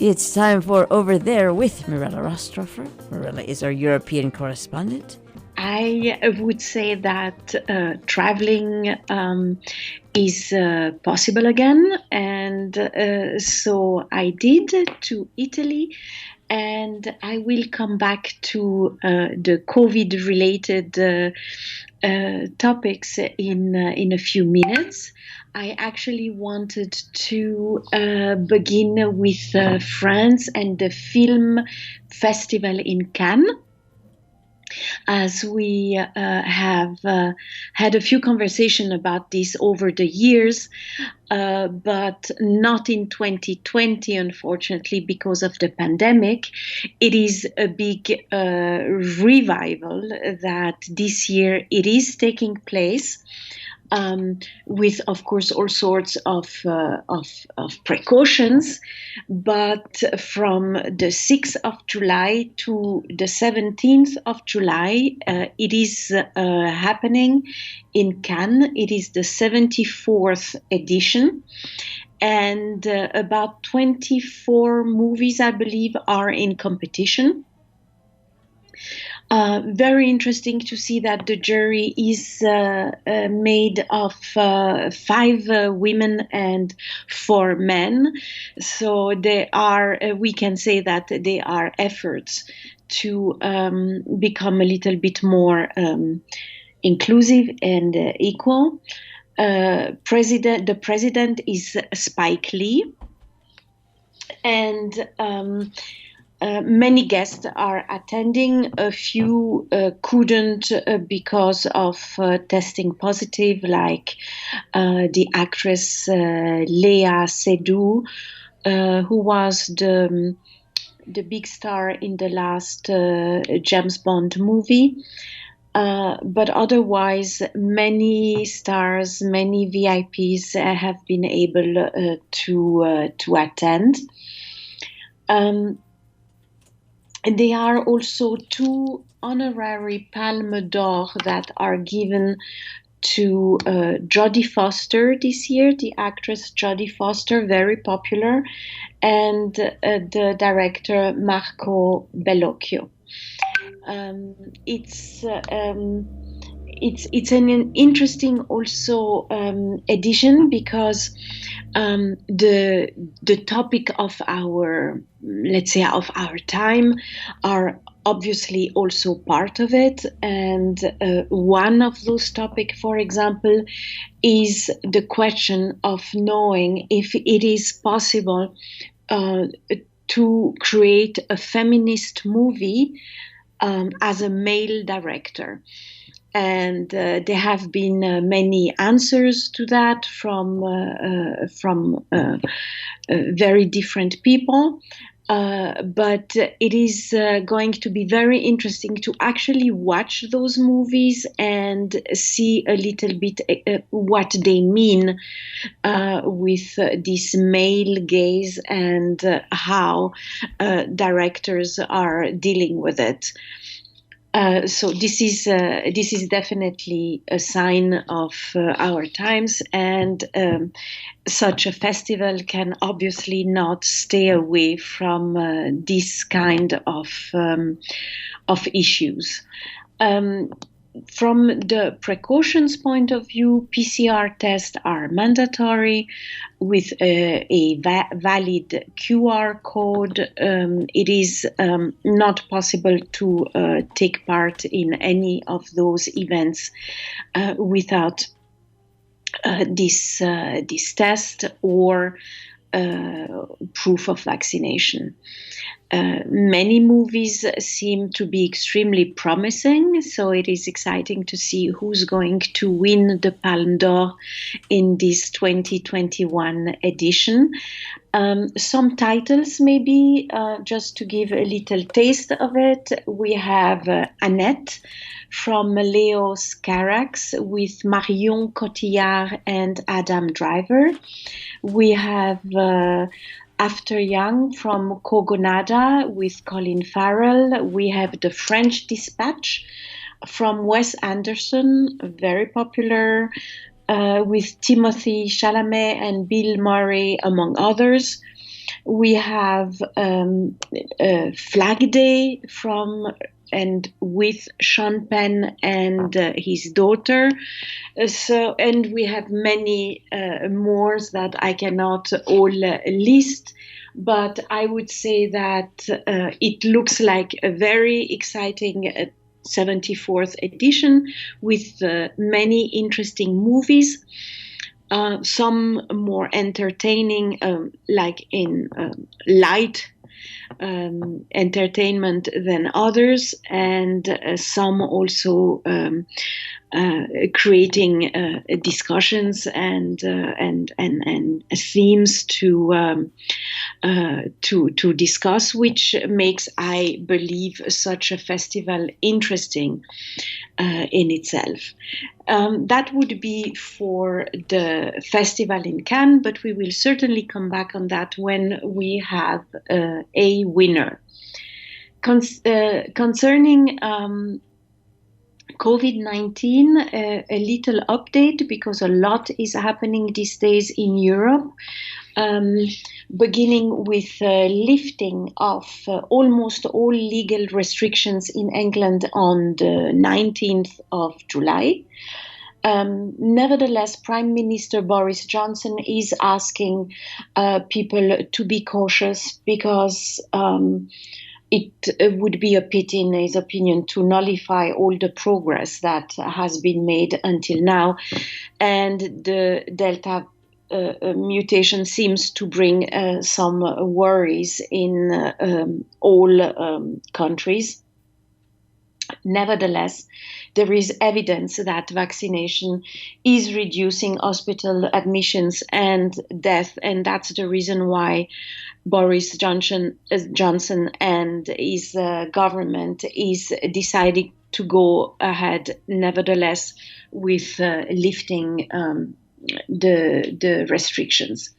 It's time for Over There with Mirella Rastorfer. Mirella is our European correspondent. I would say that traveling is possible again, and so I did to Italy, and I will come back to the COVID-related topics in a few minutes. I actually wanted to begin with France and the film festival in Cannes, as we have had a few conversations about this over the years, but not in 2020, unfortunately, because of the pandemic. It is a big revival that this year it is taking place. With, of course, all sorts of precautions, but from the 6th of July to the 17th of July, it is happening in Cannes. It is the 74th edition, and about 24 movies, I believe, are in competition. Very interesting to see that the jury is made of 5 women and 4 men. So they are, we can say that they are efforts to become a little bit more inclusive and equal. The president is Spike Lee, and many guests are attending. A few couldn't because of testing positive, like the actress Léa Seydoux, who was the big star in the last James Bond movie. But otherwise, many stars, many VIPs have been able to attend. And there are also 2 honorary Palme d'Or that are given to Jodie Foster this year, the actress Jodie Foster, very popular, and the director Marco Bellocchio. It's an interesting also edition because the topic of our, let's say, of our time are obviously also part of it. And one of those topics, for example, is the question of knowing if it is possible to create a feminist movie as a male director. And there have been many answers to that from very different people. But it is going to be very interesting to actually watch those movies and see a little bit what they mean with this male gaze and how directors are dealing with it. So this is definitely a sign of our times, and such a festival can obviously not stay away from this kind of issues. From the precautions point of view, PCR tests are mandatory with a valid QR code. It is not possible to take part in any of those events without this test or proof of vaccination. Many movies seem to be extremely promising, so it is exciting to see who's going to win the Palme d'Or in this 2021 edition. Some titles, maybe just to give a little taste of it. We have Annette from Leo Carax with Marion Cotillard and Adam Driver. We have After Young from Kogonada with Colin Farrell. We have The French Dispatch from Wes Anderson, very popular, with Timothée Chalamet and Bill Murray, among others. We have Flag Day and with Sean Penn and his daughter. And we have many more that I cannot all list. But I would say that it looks like a very exciting 74th edition with many interesting movies. Some more entertaining, like in light entertainment than others, and some also creating discussions and themes to discuss, which makes, I believe, such a festival interesting in itself. That would be for the festival in Cannes, but we will certainly come back on that when we have a winner. Concerning COVID-19, a little update, because a lot is happening these days in Europe. Beginning with lifting of almost all legal restrictions in England on the 19th of July. Nevertheless, Prime Minister Boris Johnson is asking people to be cautious, because it would be a pity, in his opinion, to nullify all the progress that has been made until now. And the Delta mutation seems to bring some worries in all countries. Nevertheless, there is evidence that vaccination is reducing hospital admissions and death, and that's the reason why Boris Johnson and his government is deciding to go ahead, nevertheless, with lifting the restrictions.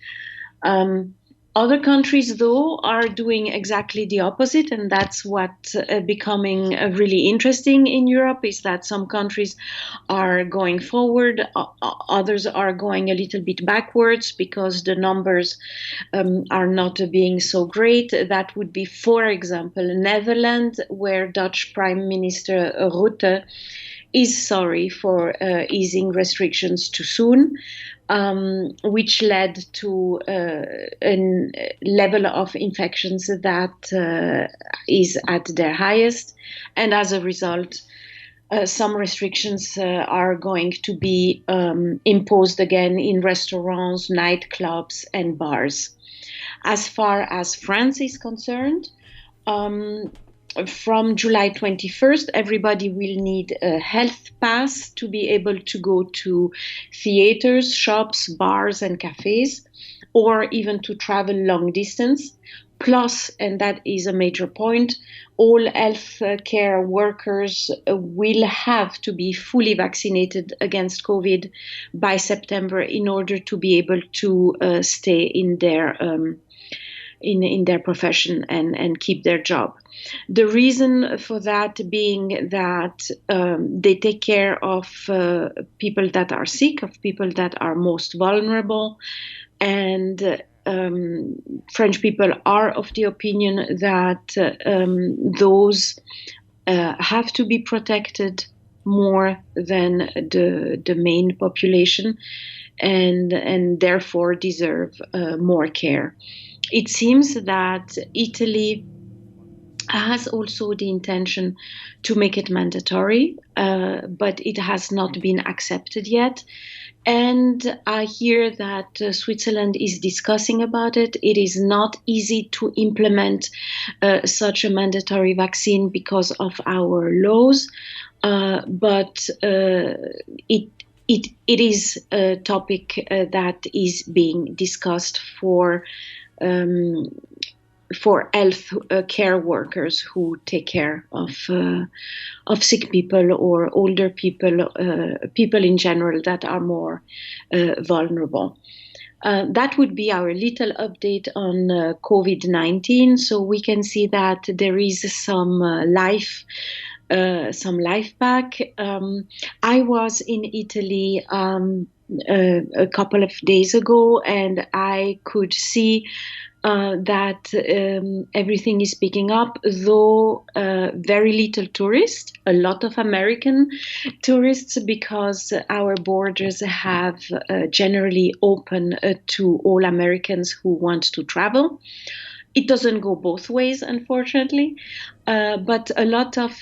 Other countries, though, are doing exactly the opposite, and that's what becoming really interesting in Europe, is that some countries are going forward, others are going a little bit backwards because the numbers are not being so great. That would be, for example, Netherlands, where Dutch Prime Minister Rutte is sorry for easing restrictions too soon, which led to a level of infections that is at their highest. And as a result, some restrictions are going to be imposed again in restaurants, nightclubs, and bars. As far as France is concerned, from July 21st, everybody will need a health pass to be able to go to theaters, shops, bars, and cafes, or even to travel long distance. Plus, and that is a major point, all health care workers will have to be fully vaccinated against COVID by September in order to be able to stay in their in their profession and keep their job. The reason for that being that they take care of people that are sick, of people that are most vulnerable, and French people are of the opinion that those have to be protected more than the main population, and therefore deserve more care. It seems that Italy has also the intention to make it mandatory, but it has not been accepted yet. And I hear that Switzerland is discussing about it. It is not easy to implement such a mandatory vaccine because of our laws, but it is a topic that is being discussed for health care workers who take care of sick people or older people, people in general that are more vulnerable. That would be our little update on COVID-19. So we can see that there is some life back. I was in Italy a couple of days ago, and I could see that everything is picking up, though very little tourists, a lot of American tourists, because our borders have generally open to all Americans who want to travel. It doesn't go both ways, unfortunately, but a lot of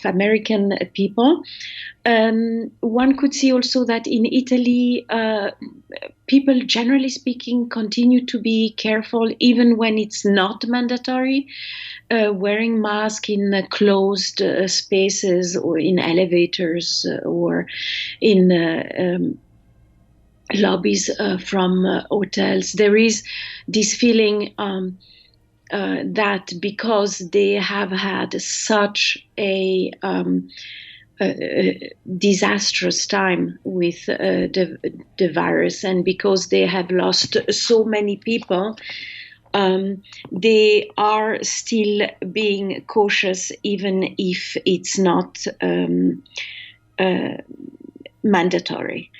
American people. One could see also that in Italy, people, generally speaking, continue to be careful, even when it's not mandatory. Wearing masks in closed spaces, or in elevators, or in lobbies from hotels. There is this feeling that because they have had such a disastrous time with the virus, and because they have lost so many people, they are still being cautious, even if it's not mandatory.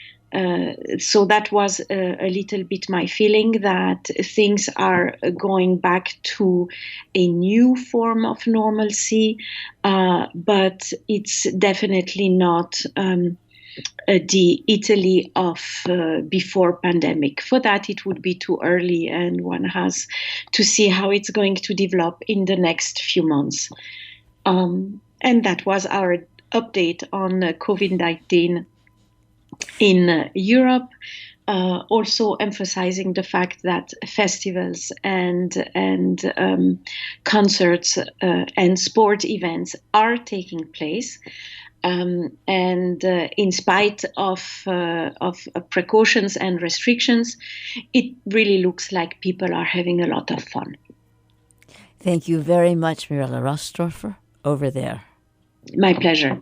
So that was a little bit my feeling, that things are going back to a new form of normalcy, but it's definitely not the Italy of before pandemic. For that, it would be too early, and one has to see how it's going to develop in the next few months. And that was our update on COVID-19 in Europe, also emphasizing the fact that festivals and concerts and sport events are taking place, and in spite of precautions and restrictions, it really looks like people are having a lot of fun. Thank you very much, Mirella Rastorfer, over there. My pleasure.